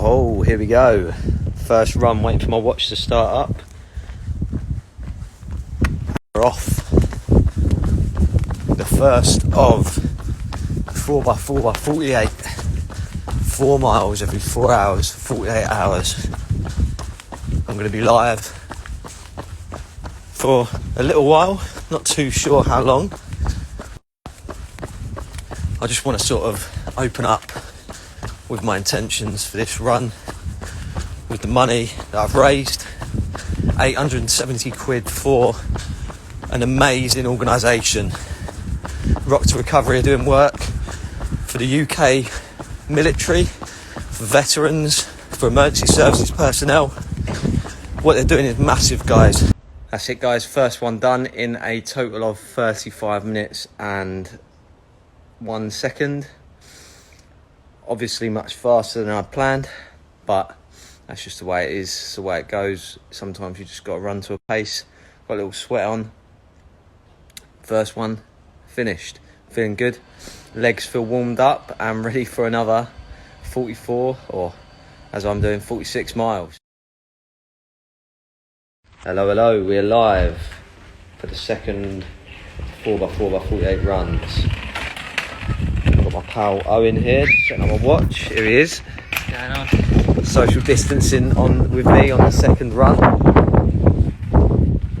Oh, here we go. First run, waiting for my watch to start up. We're off. The first of 4x4x48. 4 miles every 4 hours, 48 hours. I'm going to be live for a little while, not too sure how long. I just want to sort of open up with my intentions for this run, with the money that I've raised, 870 quid for an amazing organisation. Rock to Recovery are doing work for the UK military, for veterans, for emergency services personnel. What they're doing is massive, guys. That's it, guys. First one done in a total of 35 minutes and 1 second. Obviously much faster than I'd planned, but that's just the way it is. It's the way it goes. Sometimes you just got to run to a pace. Got a little sweat on. First one finished. Feeling good. Legs feel warmed up and ready for another 44, or as I'm doing, 46 miles. Hello, we're live for the second 4x4x48 runs. Got my pal Owen here, setting up my watch. Here he is. What's going on? Social distancing on with me on the second run.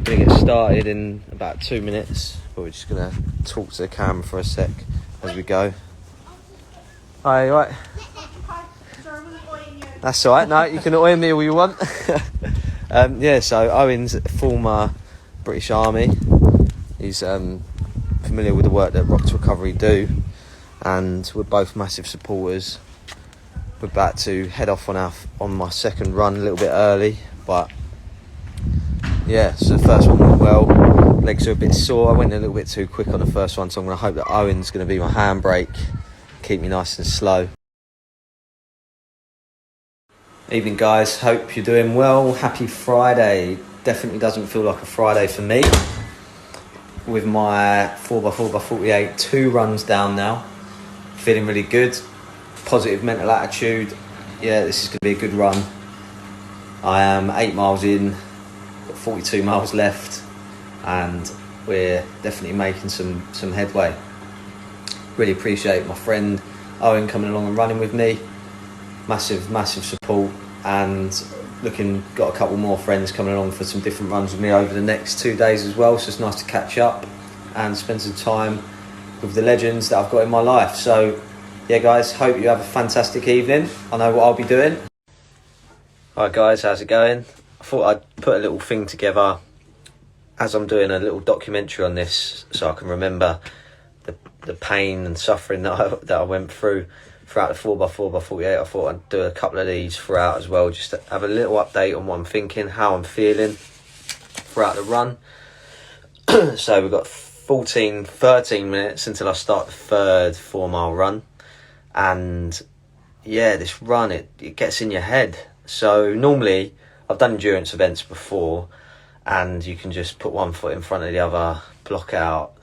Gonna get started in about 2 minutes, but we're just gonna talk to the camera for a sec as we go. Hi, right? That's alright. No, you can annoy me all you want. Yeah, so Owen's a former British Army. He's familiar with the work that Rock to Recovery do, and we're both massive supporters. We're about to head off on my second run a little bit early, but yeah, so the first one went well. Legs are a bit sore. I went a little bit too quick on the first one, so I'm going to hope that Owen's going to be my handbrake, keep me nice and slow. Evening, guys. Hope you're doing well. Happy Friday. Definitely doesn't feel like a Friday for me. With my 4x4x48, 2 runs down now. Feeling really good. Positive mental attitude. Yeah, this is going to be a good run. I am 8 miles in, got 42 miles left, and we're definitely making some headway. Really appreciate my friend Owen coming along and running with me. Massive support, and got a couple more friends coming along for some different runs with me over the next 2 days as well, so it's nice to catch up and spend some time with the legends that I've got in my life. So yeah, guys, hope you have a fantastic evening. I know what I'll be doing. Alright, guys, how's it going? I thought I'd put a little thing together as I'm doing a little documentary on this, so I can remember the pain and suffering that I went through throughout the 4x4x48. I thought I'd do a couple of these throughout as well, just to have a little update on what I'm thinking, how I'm feeling throughout the run. So we've got 13 minutes until I start the third 4 mile run. And yeah, this run, it gets in your head. So normally I've done endurance events before, and you can just put one foot in front of the other, block out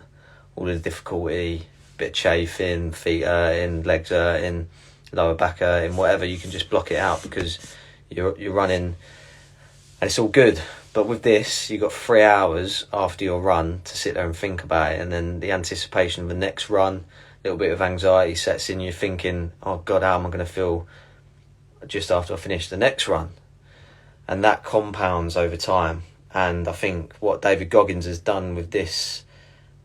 all the difficulty, bit of chafing, feet hurting, legs hurting, lower back hurting, whatever. You can just block it out because you're running and it's all good. But with this, you've got 3 hours after your run to sit there and think about it, and then the anticipation of the next run, a little bit of anxiety sets in. You're thinking, oh God, how am I going to feel just after I finish the next run? And that compounds over time. And I think what David Goggins has done with this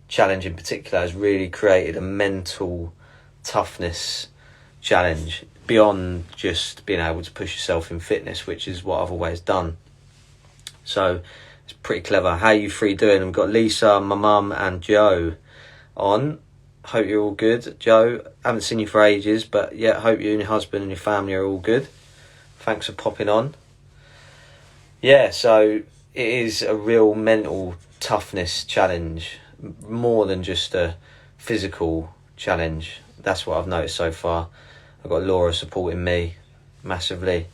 challenge in particular has really created a mental toughness challenge beyond just being able to push yourself in fitness, which is what I've always done. So it's pretty clever. How you three doing? We've got Lisa, my mum, and Joe on. Hope you're all good. Joe, haven't seen you for ages, but yeah, hope you and your husband and your family are all good. Thanks for popping on. Yeah, so it is a real mental toughness challenge, more than just a physical challenge. That's what I've noticed so far. I've got Laura supporting me massively,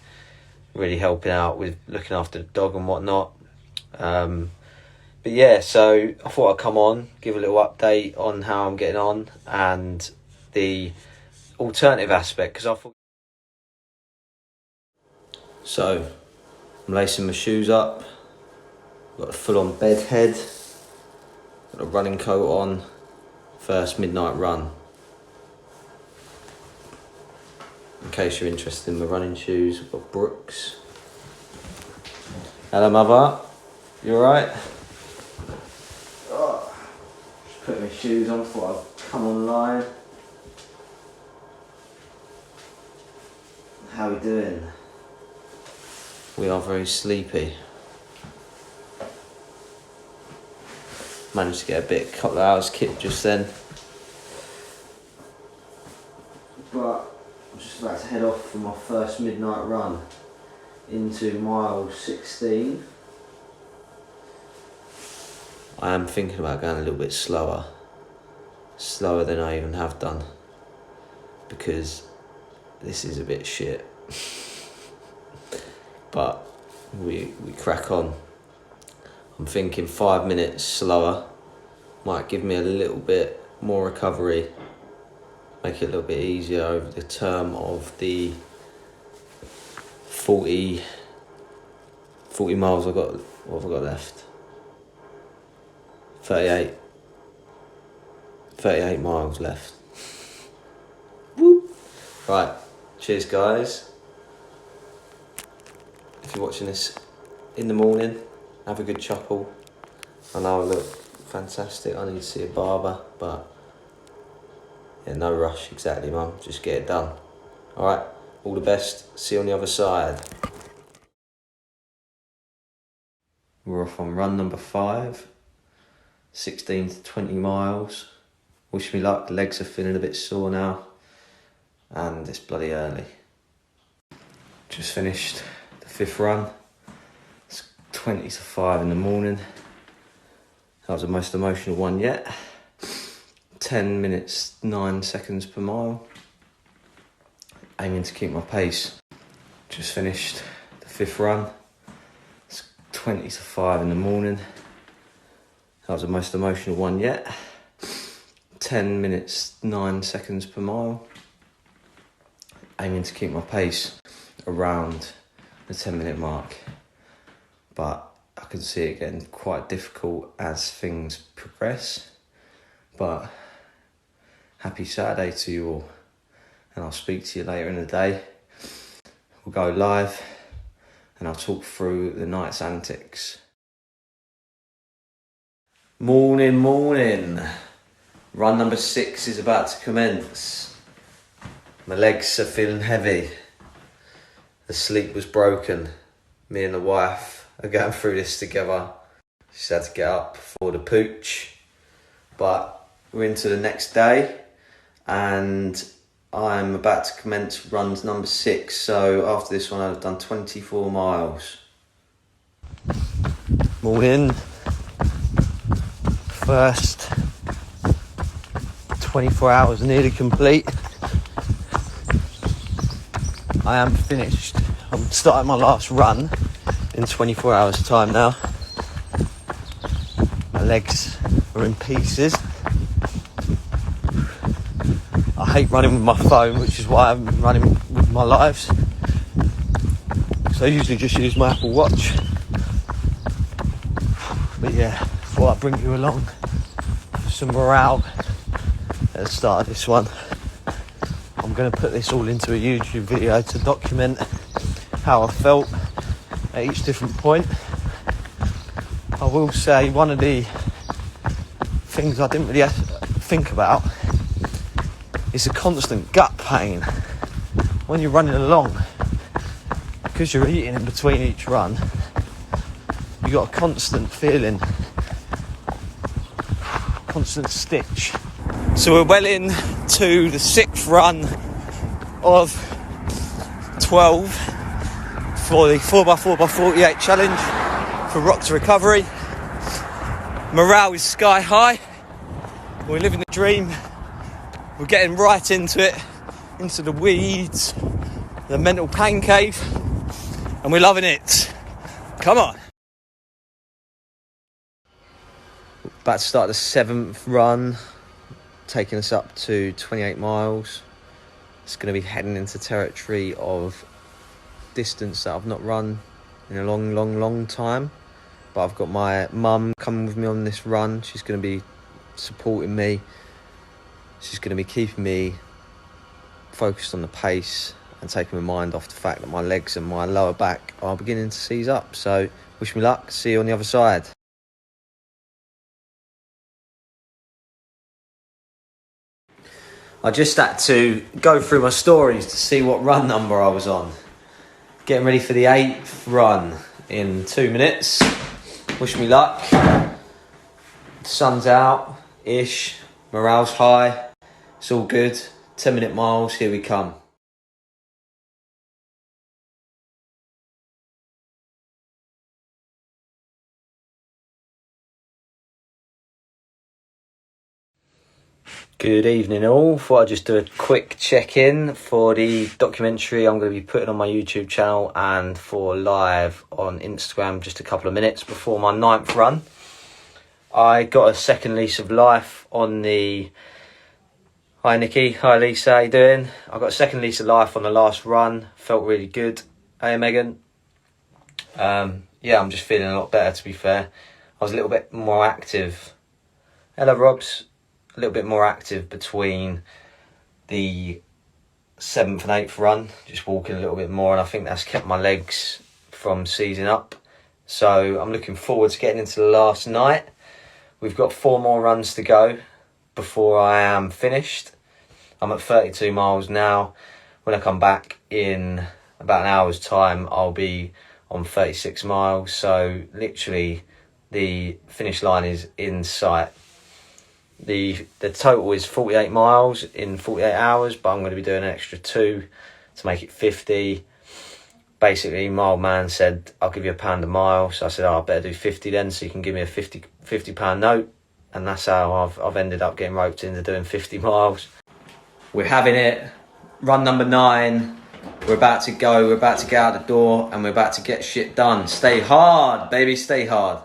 really helping out with looking after the dog and whatnot. But yeah, so I thought I'd come on, give a little update on how I'm getting on and the alternative aspect, because I thought So, I'm lacing my shoes up, got a full on bed head, got a running coat on, first midnight run. In case you're interested in my running shoes, I've got Brooks. Hello mother, you alright? Oh, just put my shoes on before I come online. How are we doing? We are very sleepy. Managed to get a couple of hours kit just then. But I'm just about to head off for my first midnight run into mile 16. I am thinking about going a little bit slower than I even have done, because this is a bit shit. But we crack on. I'm thinking 5 minutes slower might give me a little bit more recovery, make it a little bit easier over the term of the 40 miles I've got. What have I got left? 38 miles left. Woo. Right, cheers guys. If you're watching this in the morning, have a good chuckle. I know I look fantastic, I need to see a barber, but yeah, no rush, exactly mum, just get it done. Alright, all the best, see you on the other side. We're off on run number 5, 16 to 20 miles. Wish me luck, the legs are feeling a bit sore now, and it's bloody early. Just finished the 5th run. It's 20 to 5 in the morning. That was the most emotional one yet. 10 minutes, 9 seconds per mile. Aiming to keep my pace. Just finished the 5th run. It's 20 to 5 in the morning. That was the most emotional one yet. 10 minutes, 9 seconds per mile. Aiming to keep my pace around the 10-minute mark. But I can see it getting quite difficult as things progress. But happy Saturday to you all. And I'll speak to you later in the day. We'll go live and I'll talk through the night's antics. Morning. Run number 6 is about to commence. My legs are feeling heavy. The sleep was broken. Me and the wife are going through this together. She's had to get up for the pooch. But we're into the next day and I'm about to commence runs number 6. So after this one I've done 24 miles. Morning. First 24 hours nearly complete. I am finished. I'm starting my last run in 24 hours time now. My legs are in pieces. I hate running with my phone, which is why I'm running with my lives. So I usually just use my Apple Watch. But yeah, thought I'd bring you along for some morale at the start of this one. I'm going to put this all into a YouTube video to document how I felt at each different point. I will say one of the things I didn't really think about is the constant gut pain when you're running along, because you're eating in between each run. You got a constant feeling, constant stitch. So we're well into the 6th run of 12 for the 4x4x48 challenge for Rock to Recovery. Morale is sky high. We're living the dream. We're getting right into it, into the weeds, the mental pain cave, and we're loving it. Come on. About to start the 7th run, taking us up to 28 miles. It's going to be heading into territory of distance that I've not run in a long time. But I've got my mum coming with me on this run. She's going to be supporting me. She's going to be keeping me focused on the pace and taking my mind off the fact that my legs and my lower back are beginning to seize up. So wish me luck. See you on the other side. I just had to go through my stories to see what run number I was on. Getting ready for the 8th run in 2 minutes. Wish me luck. The sun's out-ish. Morale's high. It's all good. 10-minute miles. Here we come. Good evening all. Thought I'd just do a quick check-in for the documentary I'm going to be putting on my YouTube channel and for live on Instagram just a couple of minutes before my 9th run. I got a second lease of life on the... Hi Nikki, hi Lisa, how you doing? I got a second lease of life on the last run. Felt really good. Hey Megan. Yeah, I'm just feeling a lot better to be fair. I was a little bit more active. Hello Robs. A little bit more active between the 7th and 8th run, just walking a little bit more, and I think that's kept my legs from seizing up. So I'm looking forward to getting into the last night. We've got 4 more runs to go before I am finished. I'm at 32 miles now. When I come back in about an hour's time, I'll be on 36 miles. So literally the finish line is in sight. The total is 48 miles in 48 hours, but I'm going to be doing an extra 2 to make it 50. Basically, my old man said, I'll give you £1 a mile. So I said, I better do 50 then, so you can give me a £50 note. And that's how I've ended up getting roped into doing 50 miles. We're having it. Run number 9. We're about to go. We're about to get out the door and we're about to get shit done. Stay hard, baby, stay hard.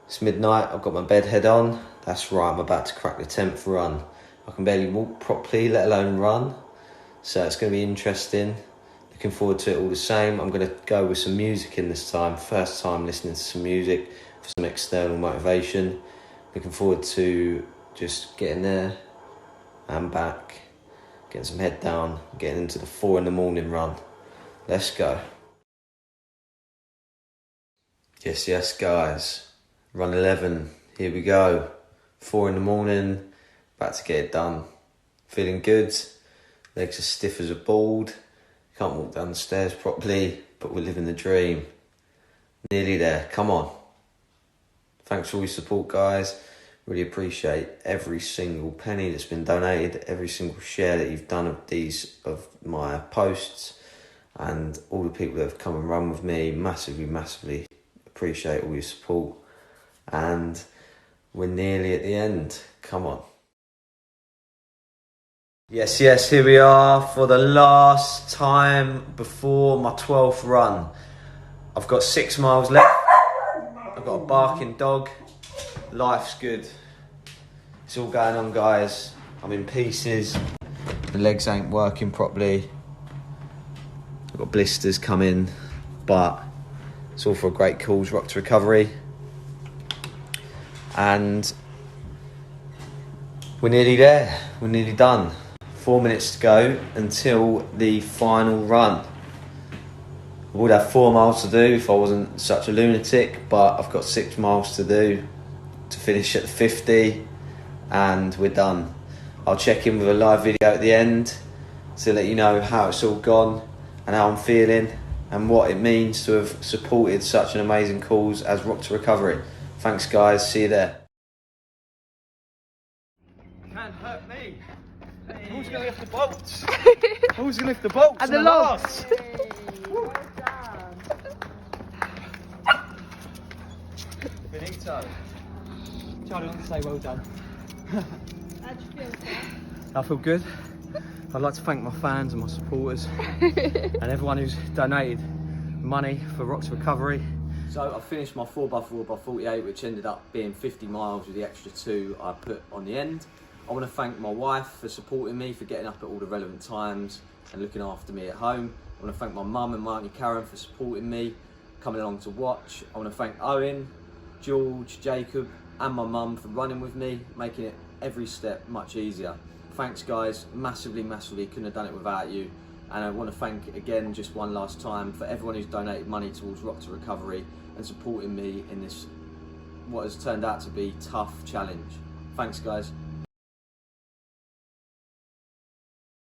It's midnight, I've got my bed head on. That's right, I'm about to crack the 10th run. I can barely walk properly, let alone run. So it's going to be interesting. Looking forward to it all the same. I'm going to go with some music in this time. First time listening to some music for some external motivation. Looking forward to just getting there and back. Getting some head down, getting into the 4 in the morning run. Let's go. Yes, guys. Run 11, here we go. 4 in the morning, about to get it done. Feeling good, legs are stiff as a board. Can't walk down the stairs properly, but we're living the dream. Nearly there, come on. Thanks for all your support, guys. Really appreciate every single penny that's been donated, every single share that you've done of my posts, and all the people that have come and run with me. Massively appreciate all your support. And we're nearly at the end. Come on. Yes, here we are for the last time before my 12th run. I've got 6 miles left. I've got a barking dog. Life's good. It's all going on, guys. I'm in pieces. The legs ain't working properly. I've got blisters coming, but it's all for a great cause, Rock to Recovery. And we're nearly there. We're nearly done. 4 minutes to go until the final run. I would have 4 miles to do if I wasn't such a lunatic, but I've got 6 miles to do to finish at the 50, and we're done. I'll check in with a live video at the end to let you know how it's all gone and how I'm feeling and what it means to have supported such an amazing cause as Rock to Recovery. Thanks, guys. See you there. Can't hurt me. Who's going to lift the bolts? Who's going to lift the bolts? And the logs. Well Benito. Charlie, I want to say well done. How'd you feel, sir? I feel good. I'd like to thank my fans and my supporters and everyone who's donated money for Rock's recovery. So I finished my 4x4x48, which ended up being 50 miles with the extra 2 I put on the end. I want to thank my wife for supporting me, for getting up at all the relevant times and looking after me at home. I want to thank my mum and my Auntie Karen for supporting me, coming along to watch. I want to thank Owen, George, Jacob and my mum for running with me, making it every step much easier. Thanks guys, massively, couldn't have done it without you. And I want to thank again, just one last time, for everyone who's donated money towards Rock to Recovery and supporting me in this, what has turned out to be tough challenge. Thanks guys.